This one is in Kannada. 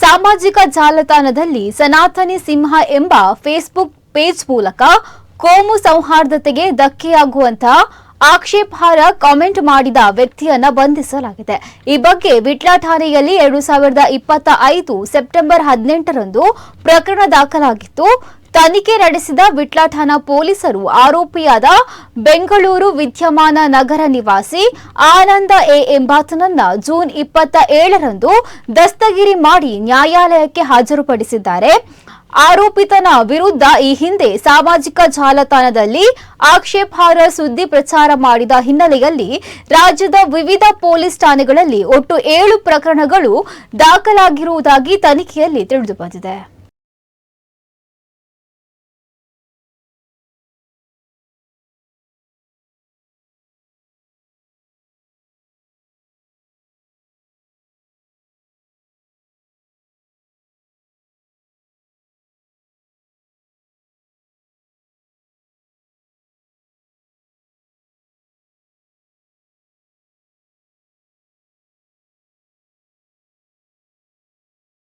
ಸಾಮಾಜಿಕ ಜಾಲತಾಣದಲ್ಲಿ ಸನಾತನಿ ಸಿಂಹ ಎಂಬ ಫೇಸ್ಬುಕ್ ಪೇಜ್ ಮೂಲಕ ಕೋಮು ಸೌಹಾರ್ದತೆಗೆ ಧಕ್ಕೆಯಾಗುವಂತಹ ಆಕ್ಷೇಪಾರ್ಹ ಕಾಮೆಂಟ್ ಮಾಡಿದ ವ್ಯಕ್ತಿಯನ್ನ ಬಂಧಿಸಲಾಗಿದೆ. ಈ ಬಗ್ಗೆ ವಿಟ್ಲ ಠಾಣೆಯಲ್ಲಿ 2025 ಸೆಪ್ಟೆಂಬರ್ 18ರಂದು ಪ್ರಕರಣ ದಾಖಲಾಗಿತ್ತು. ತನಿಖೆ ನಡೆಸಿದ ವಿಟ್ಲ ಠಾಣಾ ಪೊಲೀಸರು ಆರೋಪಿಯಾದ ಬೆಂಗಳೂರು ವಿದ್ಯಮಾನ ನಗರ ನಿವಾಸಿ ಆನಂದ ಎ ಎಂಬಾತನನ್ನ ಜೂನ್ 27ರಂದು ದಸ್ತಗಿರಿ ಮಾಡಿ ನ್ಯಾಯಾಲಯಕ್ಕೆ ಹಾಜರುಪಡಿಸಿದ್ದಾರೆ. ಆರೋಪಿತನ ವಿರುದ್ಧ ಈ ಹಿಂದೆ ಸಾಮಾಜಿಕ ಜಾಲತಾಣದಲ್ಲಿ ಆಕ್ಷೇಪಾರ್ಹ ಸುದ್ದಿ ಪ್ರಚಾರ ಮಾಡಿದ ಹಿನ್ನೆಲೆಯಲ್ಲಿ ರಾಜ್ಯದ ವಿವಿಧ ಪೊಲೀಸ್ ಠಾಣೆಗಳಲ್ಲಿ ಒಟ್ಟು 7 ಪ್ರಕರಣಗಳು ದಾಖಲಾಗಿರುವುದಾಗಿ ತನಿಖೆಯಲ್ಲಿ ತಿಳಿದುಬಂದಿದೆ.